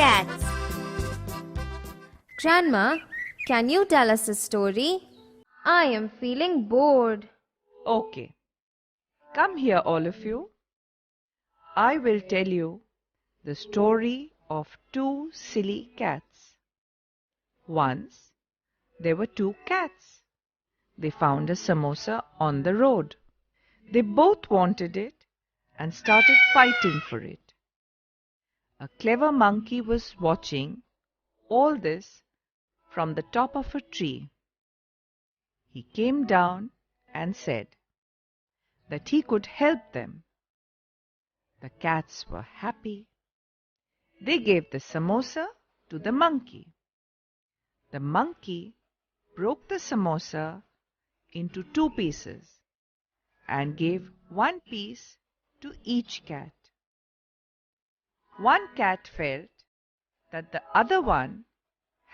cats. Grandma, can you tell us a story? I am feeling bored. Okay, come here, all of you. I will tell you the story of two silly cats. Once there were two cats. They found a samosa on the road. They both wanted it and started fighting for it. A clever monkey was watching all this from the top of a tree. He came down and said that he could help them. The cats were happy. They gave the samosa to the monkey. The monkey broke the samosa into two pieces and gave one piece to each cat. One cat felt that the other one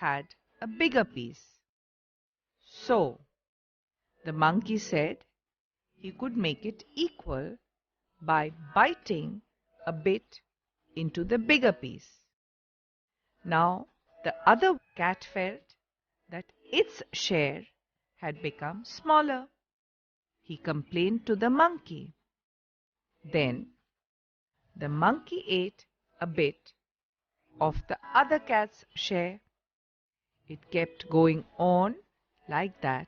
had a bigger piece. So the monkey said he could make it equal by biting a bit into the bigger piece. Now the other cat felt that its share had become smaller. He complained to the monkey. Then the monkey ate a bit of the other cat's share. It kept going on like that,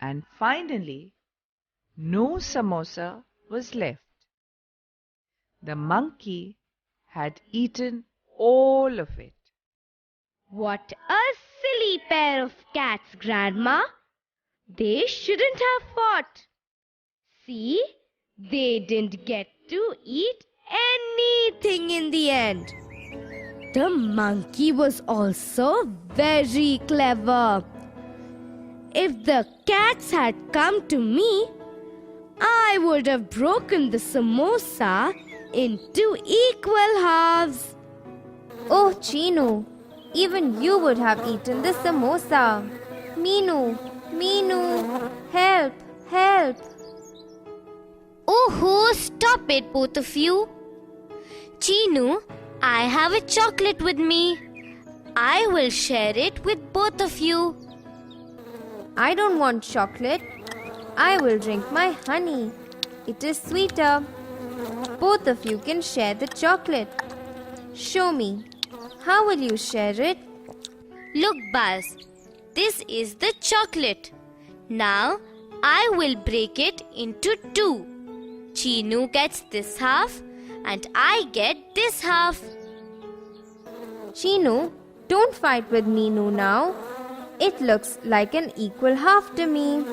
and finally no samosa was left. The monkey had eaten all of it. What a silly pair of cats, Grandma. They shouldn't have fought. See, they didn't get to eat anything in the end. The monkey was also very clever. If the cats had come to me, I would have broken the samosa into equal halves. Oh, Chinu, even you would have eaten the samosa. Meenu, Meenu, help, help. Oh, stop it, both of you. Chinu, I have a chocolate with me. I will share it with both of you. I don't want chocolate. I will drink my honey. It is sweeter. Both of you can share the chocolate. Show me. How will you share it? Look, Buzz, this is the chocolate. Now, I will break it into two. Chinu gets this half and I get this half. Chinu, don't fight with Meenu now. It looks like an equal half to me.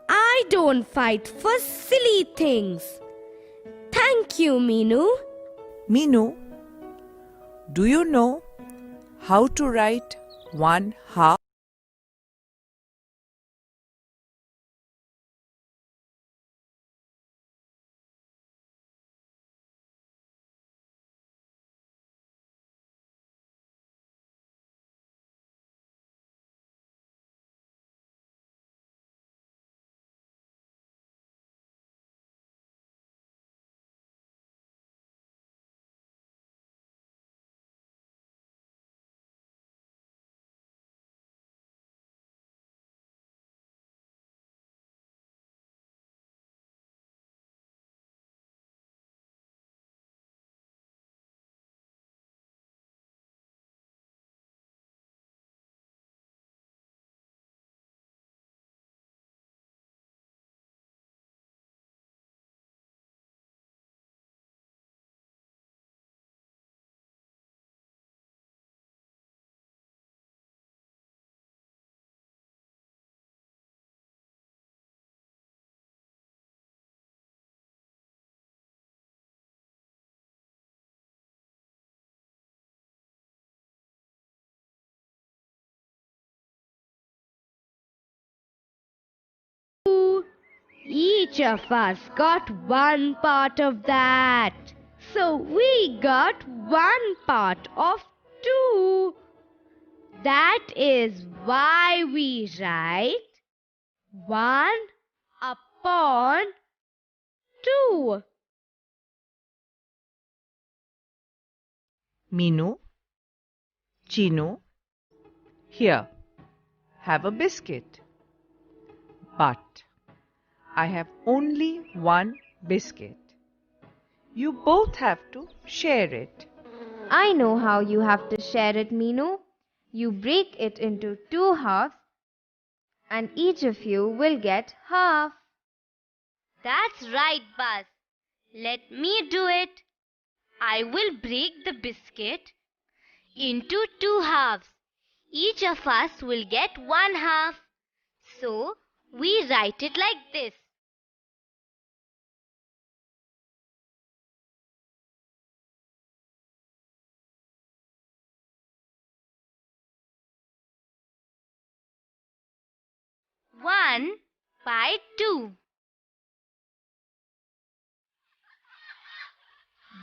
I don't fight for silly things. Thank you, Meenu. Meenu, do you know how to write one half? Each of us got one part of that. So we got one part of two. That is why we write 1/2. Meenu, Chinu, here, have a biscuit. But I have only one biscuit. You both have to share it. I know how you have to share it, Meenu. You break it into 2 halves and each of you will get half. That's right, Buzz. Let me do it. I will break the biscuit into 2 halves. Each of us will get 1 half. So, we write it like this. One by 2.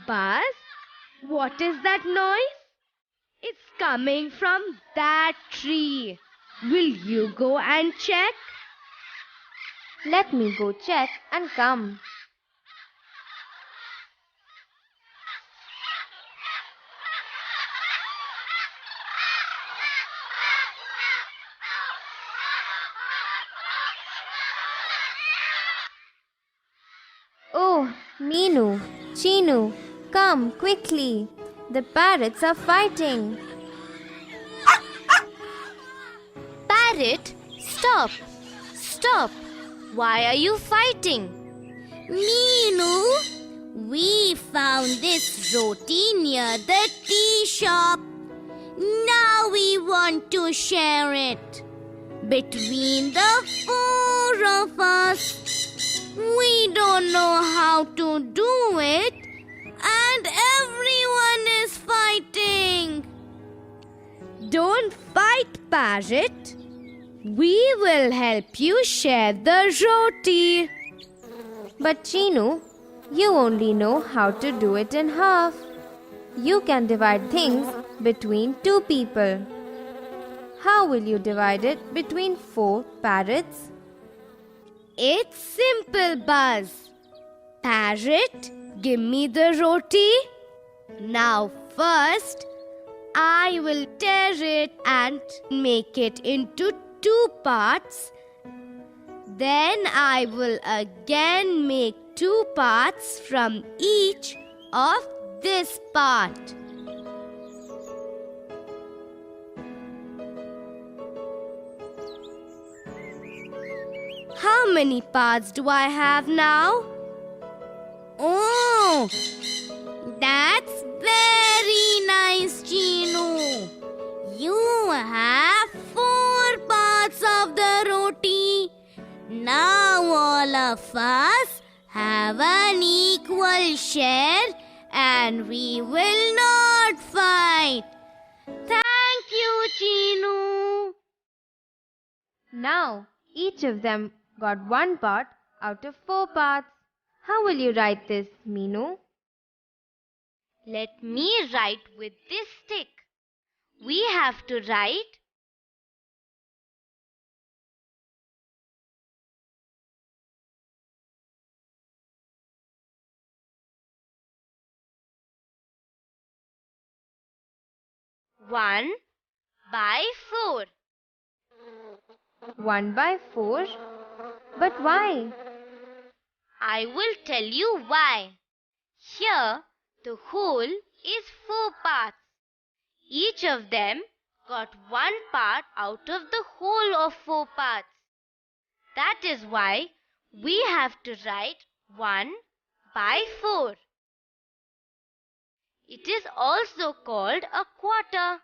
Buzz, what is that noise? It's coming from that tree. Will you go and check? Let me go check and come. Oh, Meenu, Chinu, come quickly. The parrots are fighting. Parrot, stop! Stop! Why are you fighting? Meenu, we found this roti near the tea shop. Now we want to share it. Between the 4 of us, we don't know how to do it, and everyone is fighting. Don't fight, Parrot. We will help you share the roti. But Chinu, you only know how to do it in half. You can divide things between 2 people. How will you divide it between 4 parrots? It's simple, Buzz. Parrot, give me the roti. Now first, I will tear it and make it into 2 parts. Then I will again make 2 parts from each of this part. How many parts do I have now? Oh, that's very nice, Chinu. You have 4 parts of the roti. Now all of us have an equal share and we will not fight. Thank you, Chinu. Now, each of them got 1 part out of 4 parts. How will you write this, Meenu? Let me write with this stick. We have to write one by 4. 1 by 4? But why? I will tell you why. Here, the whole is 4 parts. Each of them got 1 part out of the whole of 4 parts. That is why we have to write 1 by 4. It is also called a quarter.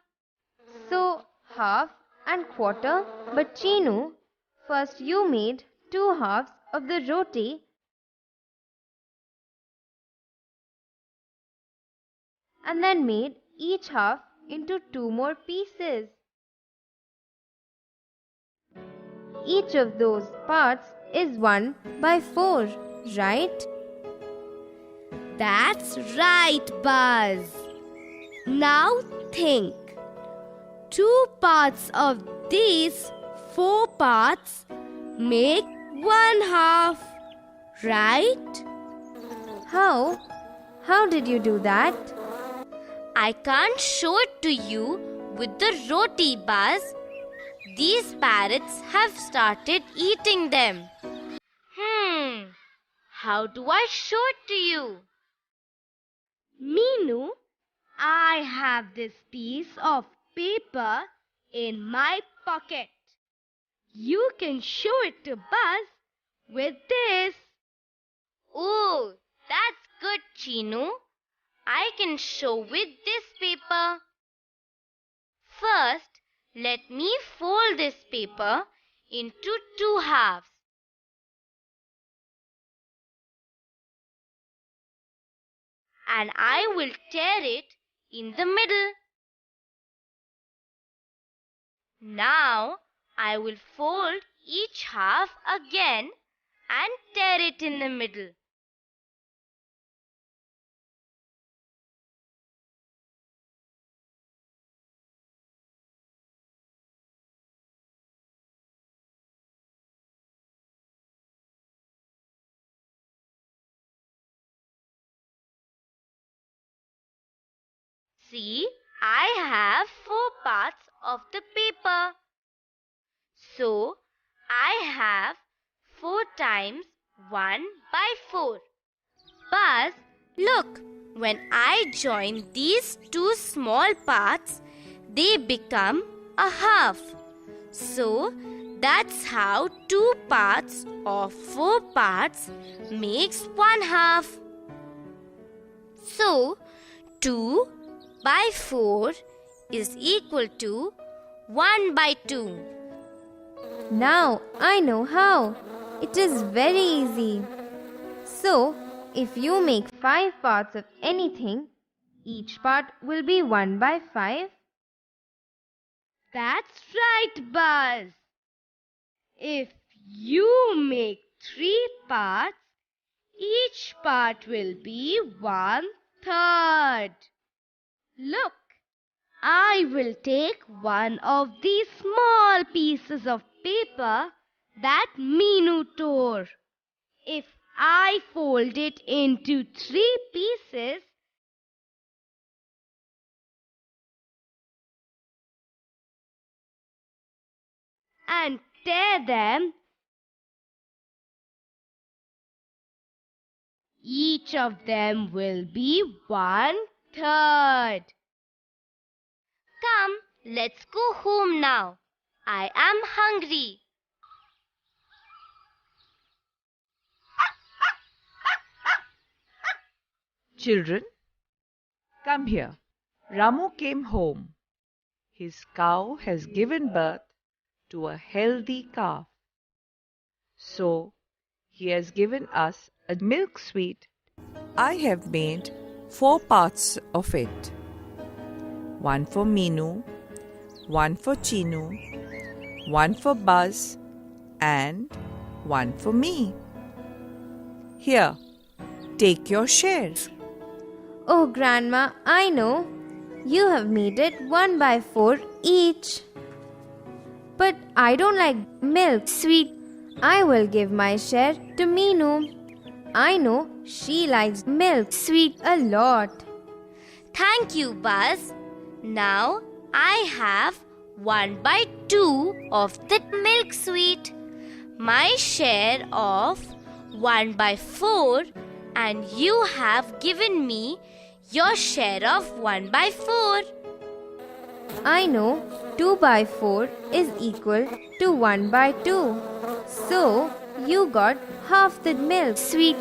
So, half and quarter. But Chinu, first you made 2 halves of the roti and then made each half into 2 more pieces. Each of those parts is 1 by 4, right? That's right, Buzz. Now think. 2 parts of these 4 parts make 1 half, right? How? How did you do that? I can't show it to you with the roti, Buzz. These parrots have started eating them. How do I show it to you? Meenu, I have this piece of paper in my pocket. You can show it to Buzz with this. Oh, that's good, Chinu. I can show with this paper. First, let me fold this paper into 2 halves. And I will tear it in the middle. Now, I will fold each half again and tear it in the middle. See, I have 4 parts of the paper. So, I have 4 times 1 by 4. Buzz, look, when I join these 2 small parts, they become a half. So, that's how 2 parts of 4 parts makes 1 half. So, 2 by 4 is equal to 1 by 2. Now I know how. It is very easy. So, if you make 5 parts of anything, each part will be 1 by 5. That's right, Buzz. If you make 3 parts, each part will be 1/3. Look, I will take one of these small pieces of paper that Meenu tore. If I fold it into 3 pieces, and tear them, each of them will be 1/3. Come, let's go home now. I am hungry. Children, come here. Ramu came home. His cow has given birth to a healthy calf. So, he has given us a milk sweet. I have made 4 parts of it. One for Meenu, one for Chinu, one for Buzz, and one for me. Here, take your share. Oh, Grandma, I know. You have made it 1 by 4 each. But I don't like milk sweet. I will give my share to Meenu. I know she likes milk sweet a lot. Thank you, Buzz. Now I have 1 by 2 of the milk sweet. My share of 1 by 4, and you have given me your share of 1 by 4. I know 2 by 4 is equal to 1 by 2. So, you got half the milk sweet.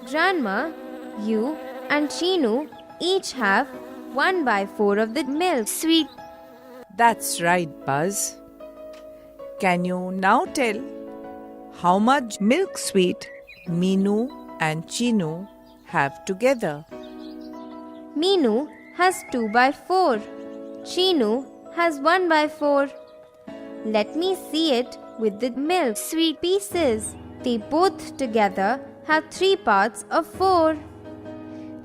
Grandma, you and Chinu each have 1 by 4 of the milk sweet. That's right, Buzz. Can you now tell how much milk sweet Meenu and Chinu have together? Meenu has 2 by 4. Chinu has 1 by 4. Let me see it with the milk sweet pieces. They both together have 3 parts of 4.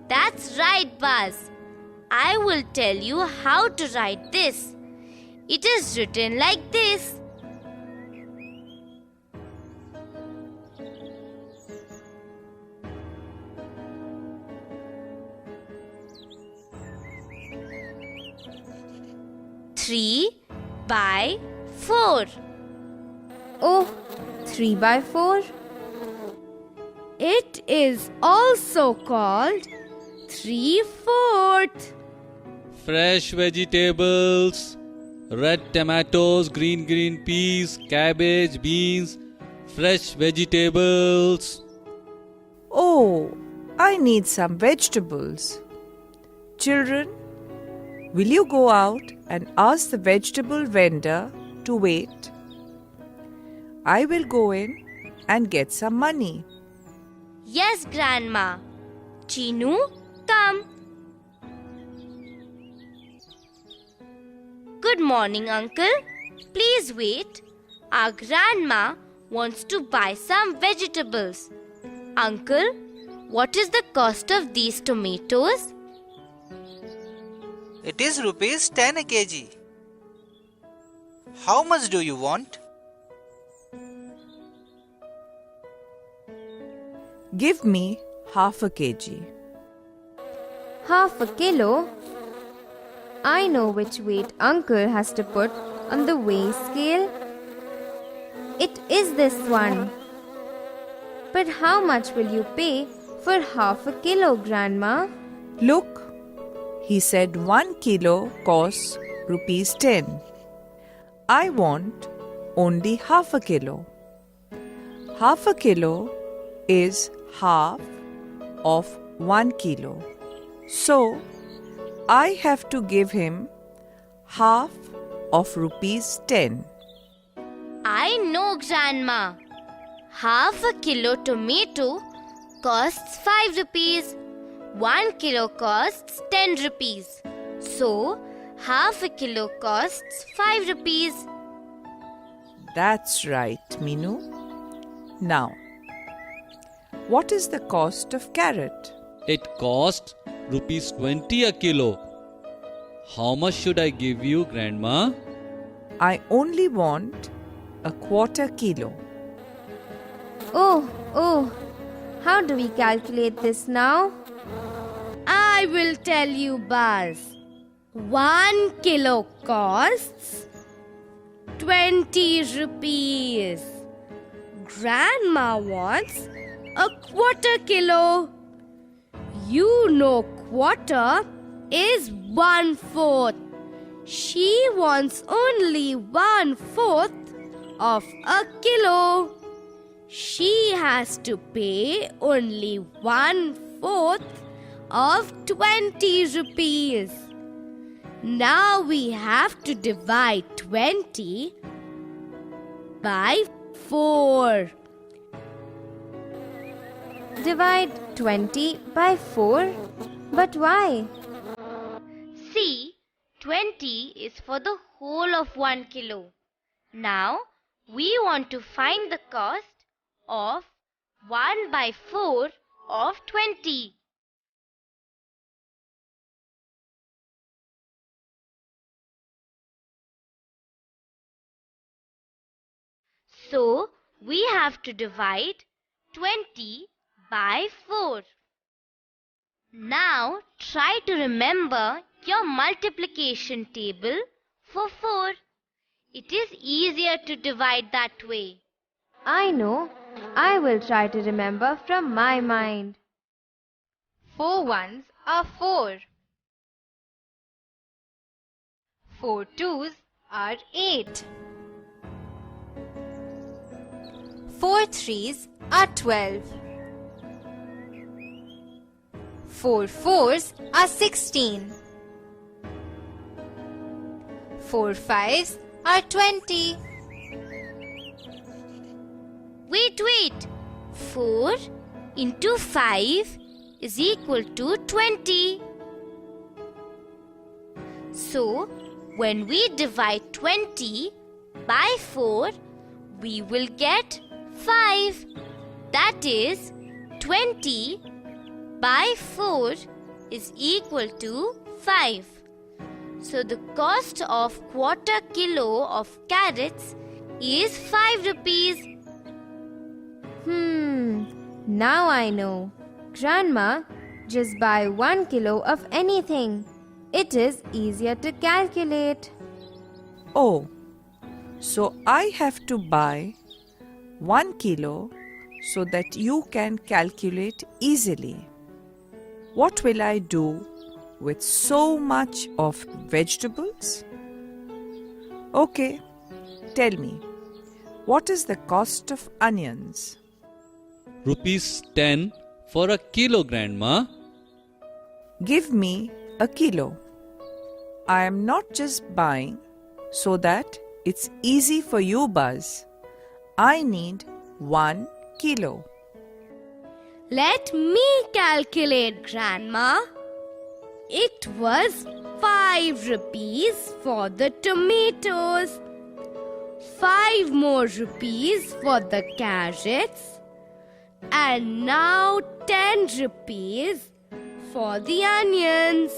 That's right, Buzz. I will tell you how to write this. It is written like this. 3 by 4. Oh, 3 by 4? It is also called 3/4. Fresh vegetables, red tomatoes, green peas, cabbage, beans, fresh vegetables. Oh, I need some vegetables. Children, will you go out and ask the vegetable vendor to wait? I will go in and get some money. Yes, Grandma. Chinu, come. Good morning, Uncle. Please wait. Our grandma wants to buy some vegetables. Uncle, what is the cost of these tomatoes? It is rupees 10 a kg. How much do you want? Give me half a kg. Half a kilo? I know which weight Uncle has to put on the weigh scale. It is this one. But how much will you pay for half a kilo, Grandma? Look, he said 1 kilo costs rupees 10. I want only half a kilo. Half a kilo is half of 1 kilo. So, I have to give him half of rupees 10. I know, Grandma. Half a kilo tomato costs 5 rupees. 1 kilo costs 10 rupees. So, half a kilo costs 5 rupees. That's right, Minu. Now, what is the cost of carrot? It costs rupees 20 a kilo. How much should I give you, Grandma? I only want a quarter kilo. Oh, how do we calculate this now? I will tell you, Buzz. 1 kilo costs 20 rupees. Grandma wants a quarter kilo. You know quarter is 1/4. She wants only 1/4 of a kilo. She has to pay only 1/4 of 20 rupees. Now we have to divide 20 by 4. Divide 20 by 4? But why? See, 20 is for the whole of 1 kilo. Now, we want to find the cost of 1 by 4 of 20. So, we have to divide 20 by 4. Now, try to remember your multiplication table for 4. It is easier to divide that way. I know. I will try to remember from my mind. 4 ones are 4. 4 twos are 8. 4 threes are 12. 4 fours are 16. 4 fives are 20. Wait. 4 into 5 is equal to 20. So, when we divide 20 by 4, we will get 5. That is, 20 by 4 is equal to 5. So, the cost of quarter kilo of carrots is 5 rupees. Now I know. Grandma, just buy 1 kilo of anything. It is easier to calculate. Oh, so I have to buy 1 kilo so that you can calculate easily. What will I do with so much of vegetables? Okay, tell me, what is the cost of onions? Rupees 10 for a kilo, Grandma. Give me a kilo. I am not just buying so that it's easy for you, Buzz. I need 1 kilo. Let me calculate, Grandma. It was 5 rupees for the tomatoes, 5 more rupees for the carrots, and now 10 rupees for the onions.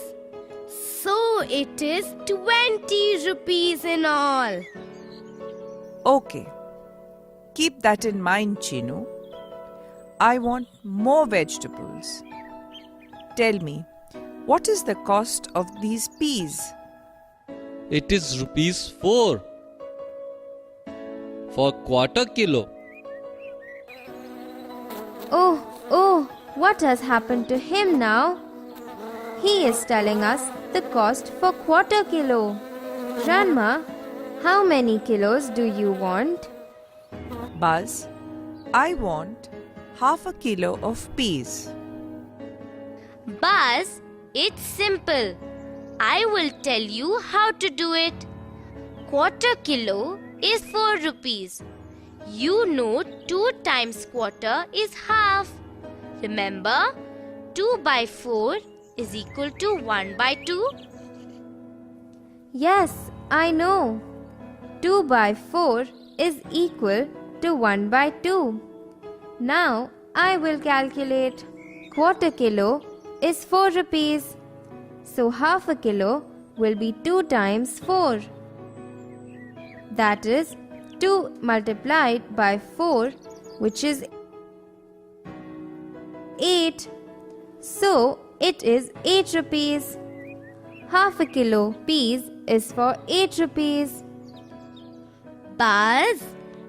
So it is 20 rupees in all. Okay, keep that in mind, Chinu. I want more vegetables. Tell me, what is the cost of these peas? It is rupees 4 for quarter kilo. Oh, what has happened to him now? He is telling us the cost for quarter kilo. Grandma, how many kilos do you want? Buzz, I want half a kilo of peas. Buzz, it's simple. I will tell you how to do it. Quarter kilo is 4 rupees. You know 2 times quarter is half. Remember, 2 by 4 is equal to 1 by 2. Yes, I know. 2 by 4 is equal to 1 by 2. Now I will calculate. Quarter kilo is 4 rupees. So half a kilo will be 2 times 4. That is 2 multiplied by 4, which is 8. So it is 8 rupees. Half a kilo peas is for 8 rupees. Buzz,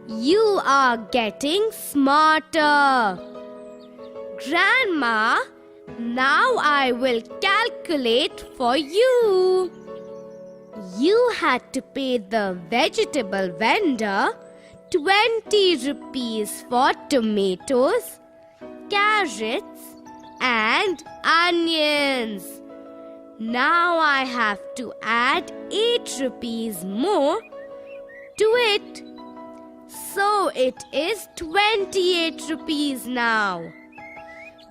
you are getting smarter. Grandma, now I will calculate for you. You had to pay the vegetable vendor 20 rupees for tomatoes, carrots, and onions. Now I have to add 8 rupees more to it. So it is 28 rupees now.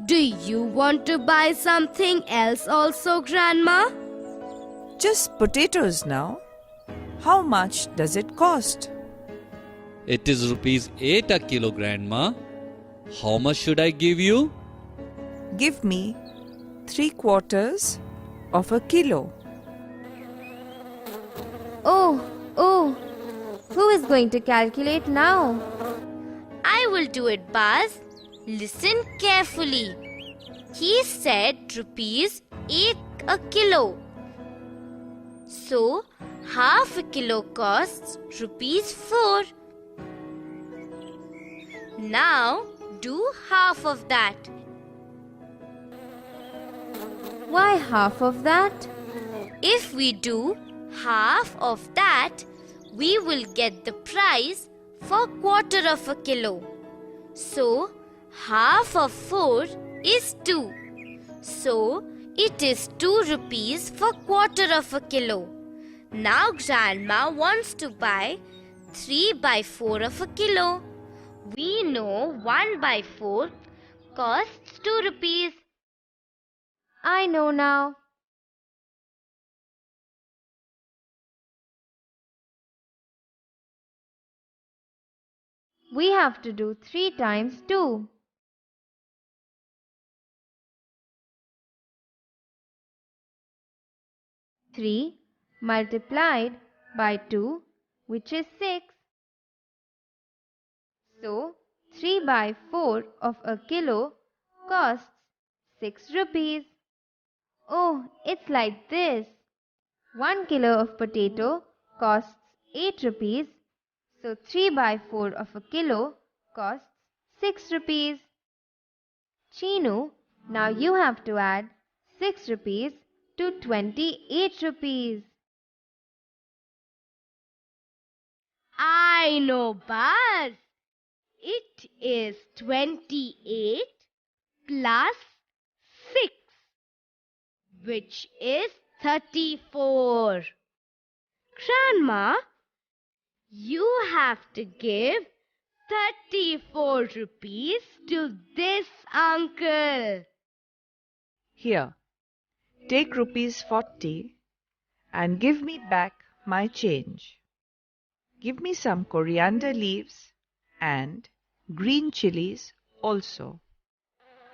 Do you want to buy something else also, Grandma? Just potatoes now. How much does it cost? It is rupees 8 a kilo, Grandma. How much should I give you? Give me 3/4 of a kilo. Oh, who is going to calculate now? I will do it, Buzz. Listen carefully. He said rupees 8 a kilo. So, half a kilo costs rupees 4. Now, do half of that. Why half of that? If we do half of that, we will get the price for quarter of a kilo. So, half of 4 is 2. So, it is 2 rupees for quarter of a kilo. Now, Grandma wants to buy 3 by 4 of a kilo. We know 1 by 4 costs 2 rupees. I know now. We have to do 3 times 2. 3 multiplied by 2, which is 6. So, 3 by 4 of a kilo costs 6 rupees. Oh, it's like this. 1 kilo of potato costs 8 rupees. So 3 by 4 of a kilo costs 6 rupees. Chinu, now you have to add 6 rupees to 28 rupees. I know, Buzz. It is 28 plus 6, which is 34. Grandma, you have to give 34 rupees to this uncle. Here, take rupees 40 and give me back my change. Give me some coriander leaves and green chilies also.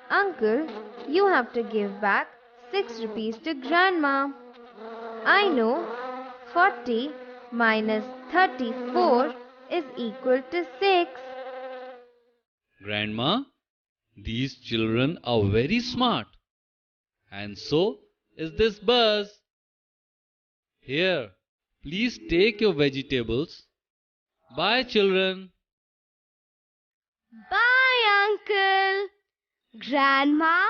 Uncle, you have to give back 6 rupees to Grandma. I know 40 minus 34 is equal to 6. Grandma, these children are very smart. And so is this Buzz. Here, please take your vegetables. Bye, children. Bye, Uncle. Grandma,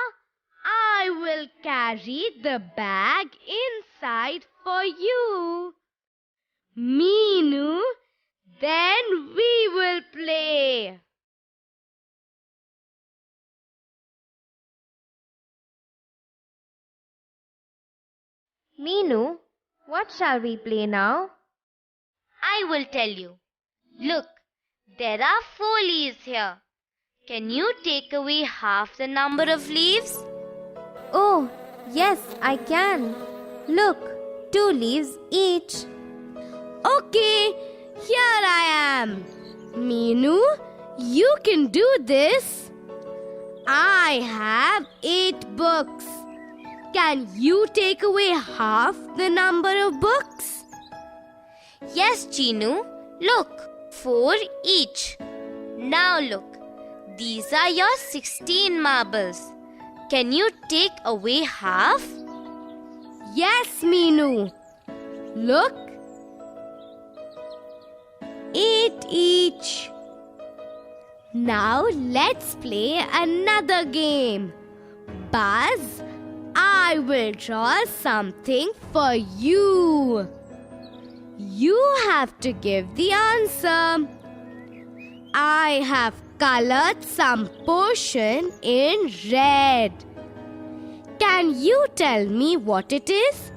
I will carry the bag inside for you. Meenu, then we will play. Meenu, what shall we play now? I will tell you. Look, there are 4 leaves here. Can you take away half the number of leaves? Oh, yes, I can. Look, 2 leaves each. Okay, here I am. Meenu, you can do this. I have 8 books. Can you take away half the number of books? Yes, Chinu. Look, 4 each. Now look, these are your 16 marbles. Can you take away half? Yes, Meenu. Look, 8 each. Now let's play another game. Buzz, I will draw something for you. You have to give the answer. I have colored some portion in red. Can you tell me what it is?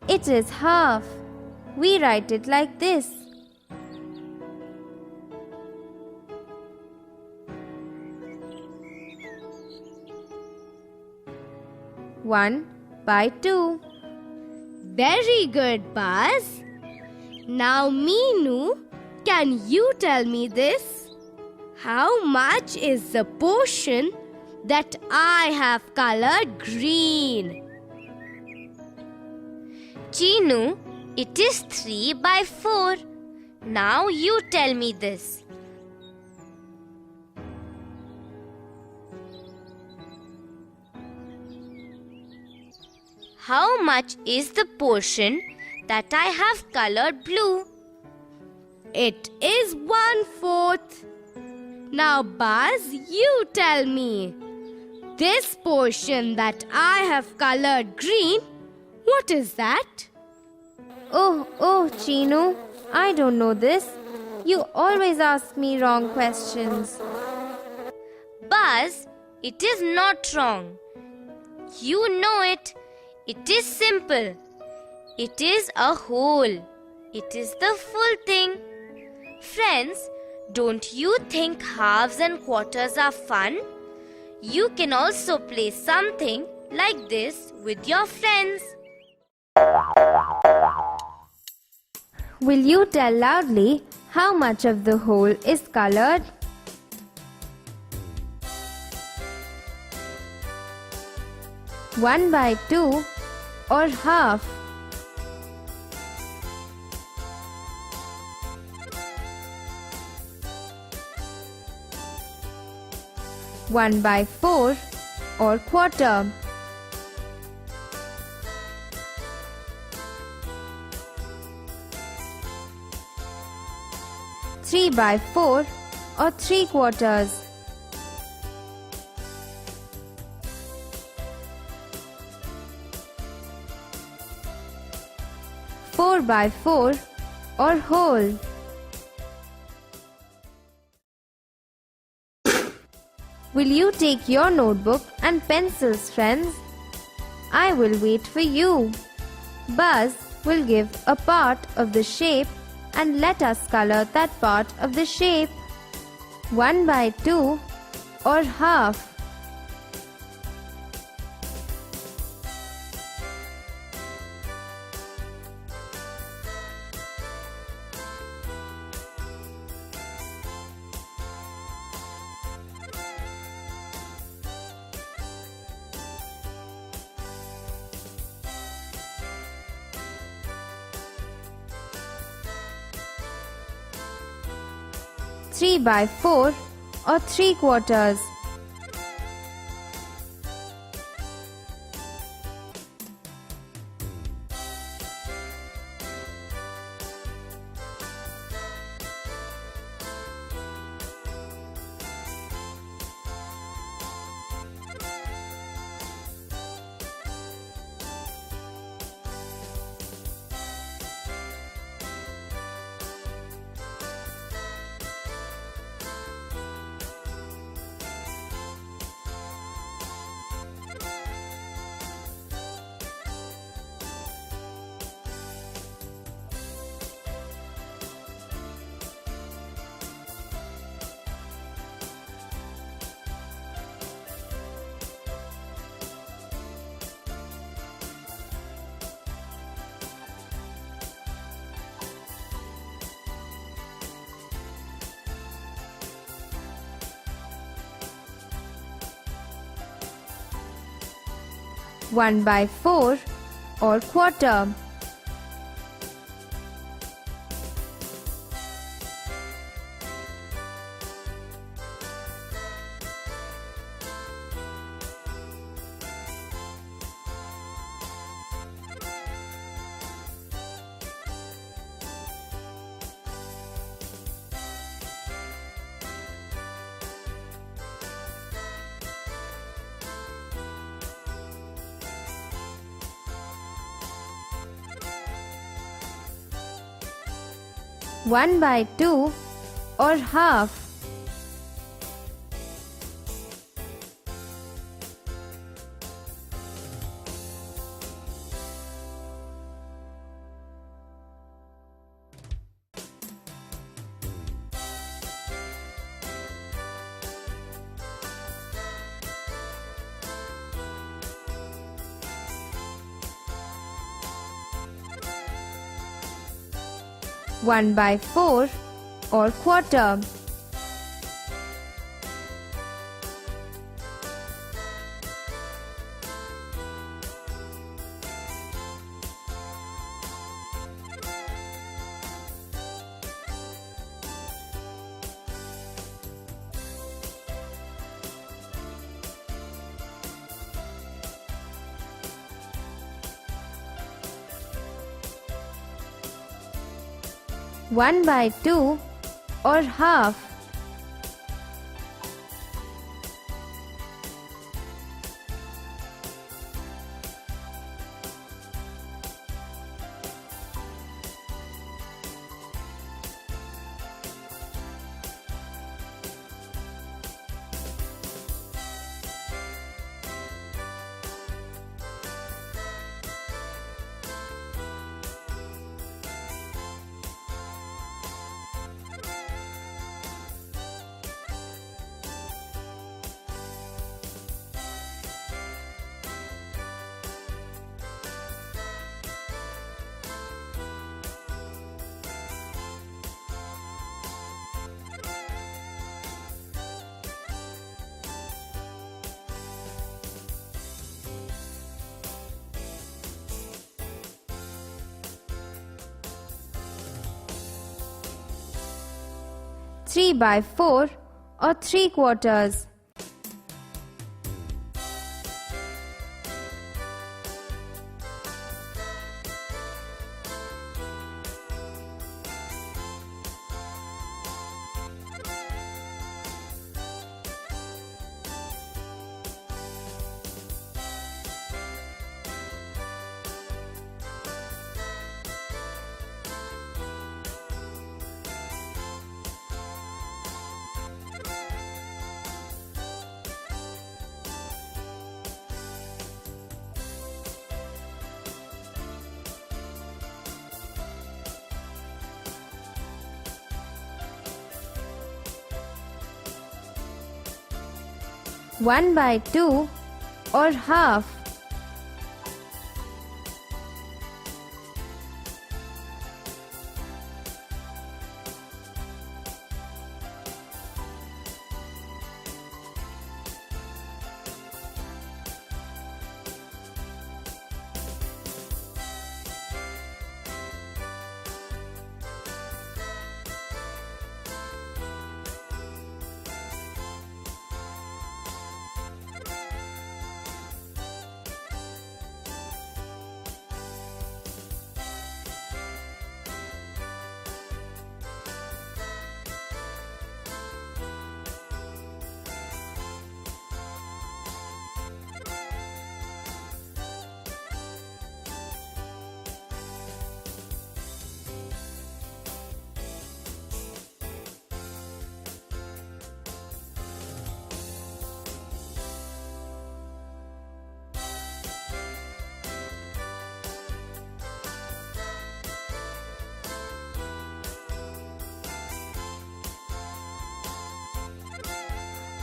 It is half. We write it like this. One by 2. Very good, Buzz. Now, Meenu, can you tell me this? How much is the portion that I have colored green? Chinu, it is 3 by 4. Now you tell me this. How much is the portion that I have colored blue? It is 1/4. Now, Buzz, you tell me. This portion that I have colored green, what is that? Oh, Chinu, I don't know this. You always ask me wrong questions. Buzz, it is not wrong. You know it. It is simple. It is a whole. It is the full thing. Friends, don't you think halves and quarters are fun? You can also play something like this with your friends. Will you tell loudly how much of the whole is colored? One by 2 or half? One by 4 or quarter? 3/4 or 3/4. 4/4 or whole. Will you take your notebook and pencils, friends? I will wait for you. Buzz will give a part of the shape and let us color that part of the shape. 1/2 or half. 3/4 or 3/4. 1/4 or quarter. 1/2 or half. 1/4 or quarter. 1/2 or half. 3/4 or 3/4. 1 by 2 or half?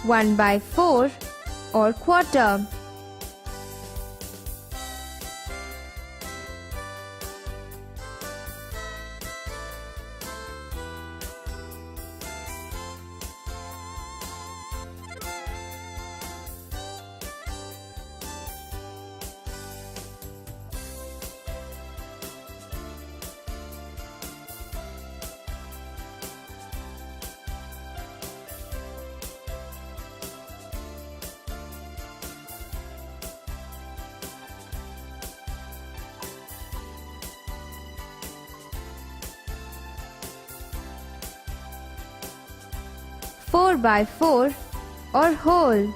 One by 4 or quarter? Four by 4 or whole?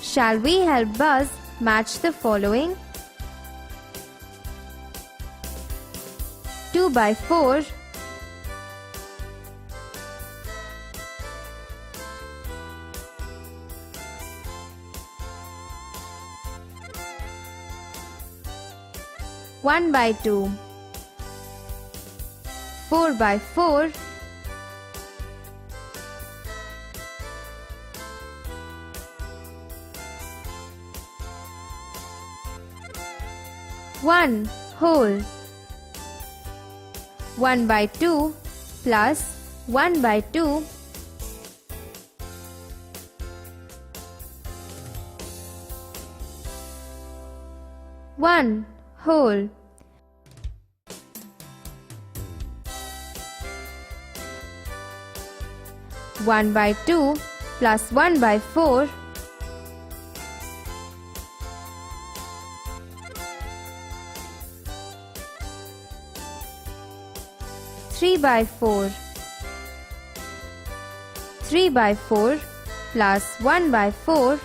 Shall we help Buzz match the following? 2 by 4, one by 2, 4 by 4, 1 whole. 1 by 2 plus 1 by 2 1 whole. 1 by 2 plus 1 by 4 3 by 4. 3 by 4 plus 1 by 4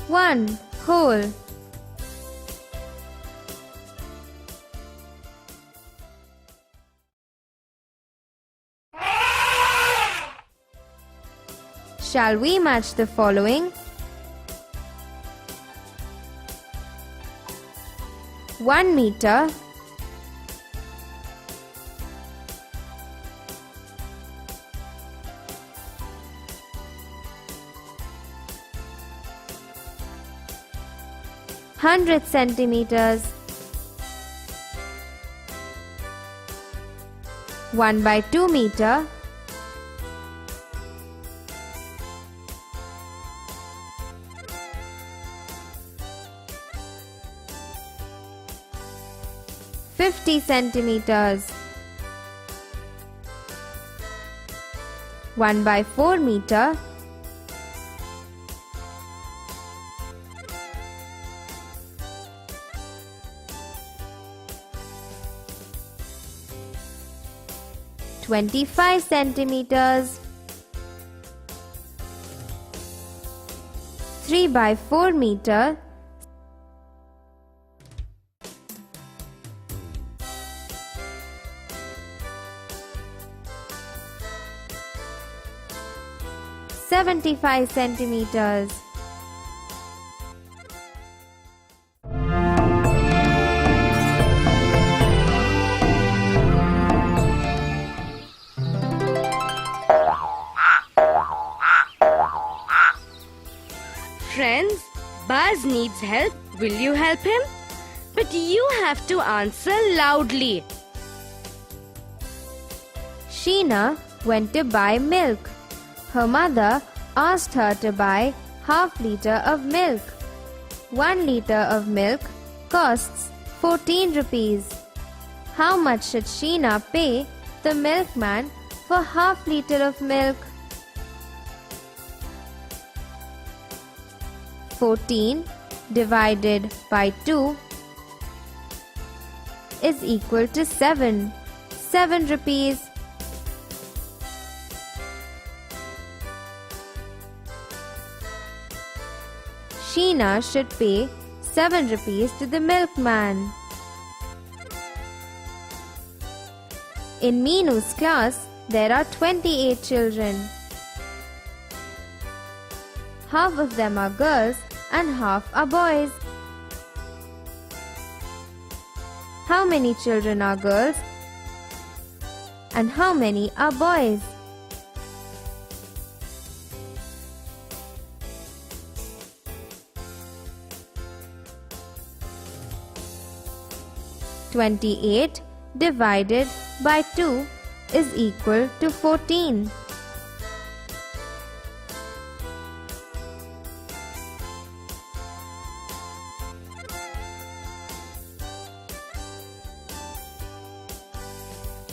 1 Whole. Shall we match the following? 1 meter, 100 centimeters, 1/2 meter, 50 centimeters, 1/4 meter, 25 centimeters, 3/4 meter, 75 centimeters. Friends, Buzz needs help. Will you help him? But you have to answer loudly. Sheena went to buy milk. Her mother asked her to buy half liter of milk. 1 liter of milk costs 14 rupees. How much should Sheena pay the milkman for half liter of milk? 14 divided by 2 is equal to 7. 7 rupees. Sheena should pay 7 rupees to the milkman. In Meenu's class, there are 28 children. Half of them are girls and half are boys. How many children are girls and how many are boys? "28 divided by 2 is equal to 14.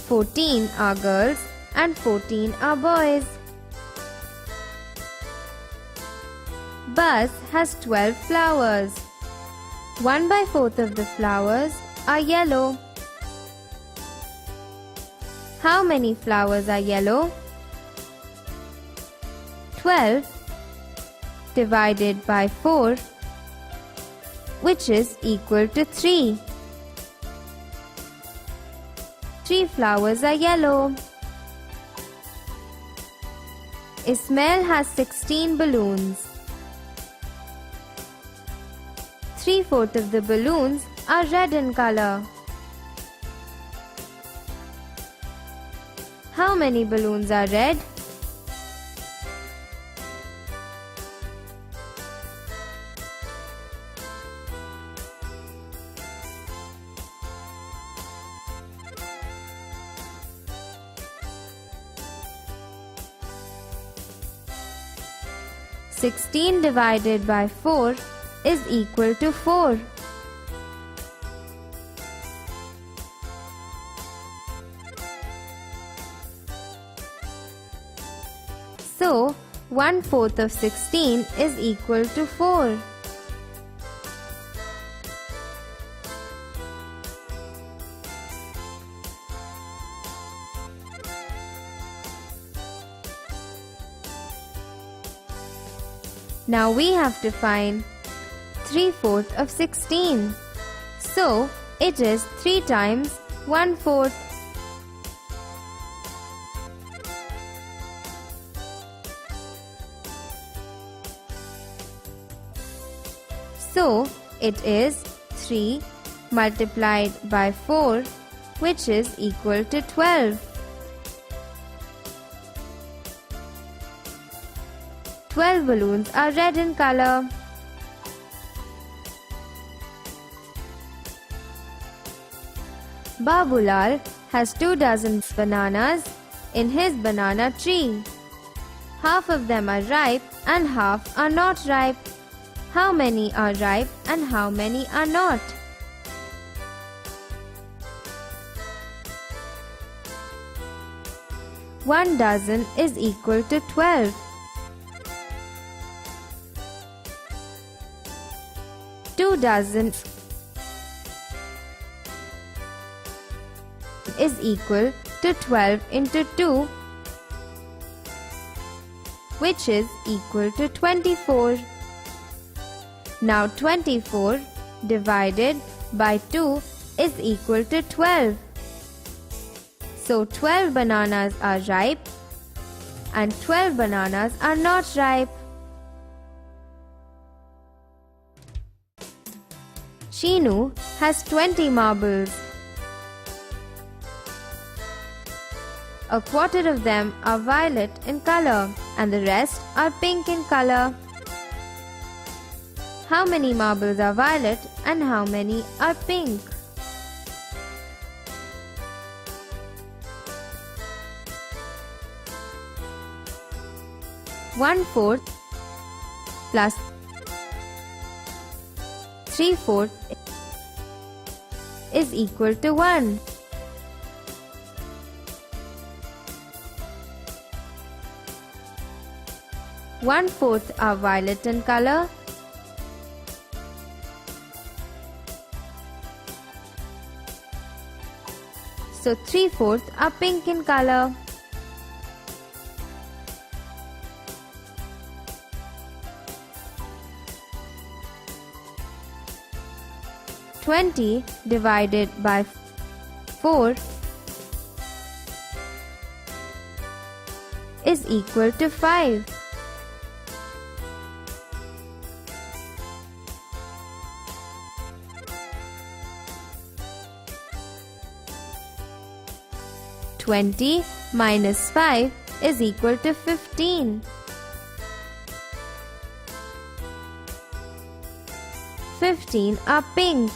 "14 are girls and 14 are boys." Buzz has 12 flowers. 1/4 of the flowers are yellow. How many flowers are yellow? 12 divided by 4, which is equal to 3. 3 flowers are yellow. Ismail has 16 balloons. 3/4 of the balloons are red in color. How many balloons are red? 16 divided by 4 is equal to 4. So, 1/4 of 16 is equal to 4. Now we have to find 3/4 of 16. So, it is 3 times 1/4. So, it is 3 multiplied by 4, which is equal to 12. 12 balloons are red in color. Babulal has 2 dozen bananas in his banana tree. Half of them are ripe and half are not ripe. How many are ripe and how many are not? One dozen is equal to 12. 2 dozen is equal to 12 into 2, which is equal to 24. Now 24 divided by 2 is equal to 12. So 12 bananas are ripe and 12 bananas are not ripe. Chinu has 20 marbles. A quarter of them are violet in color and the rest are pink in color. How many marbles are violet and how many are pink? One-fourth plus 3/4 is equal to 1. One-fourth are violet in color so 3/4 are pink in color. Twenty divided by 4 is equal to 5. Twenty minus 5 is equal to 15. 15 are pink.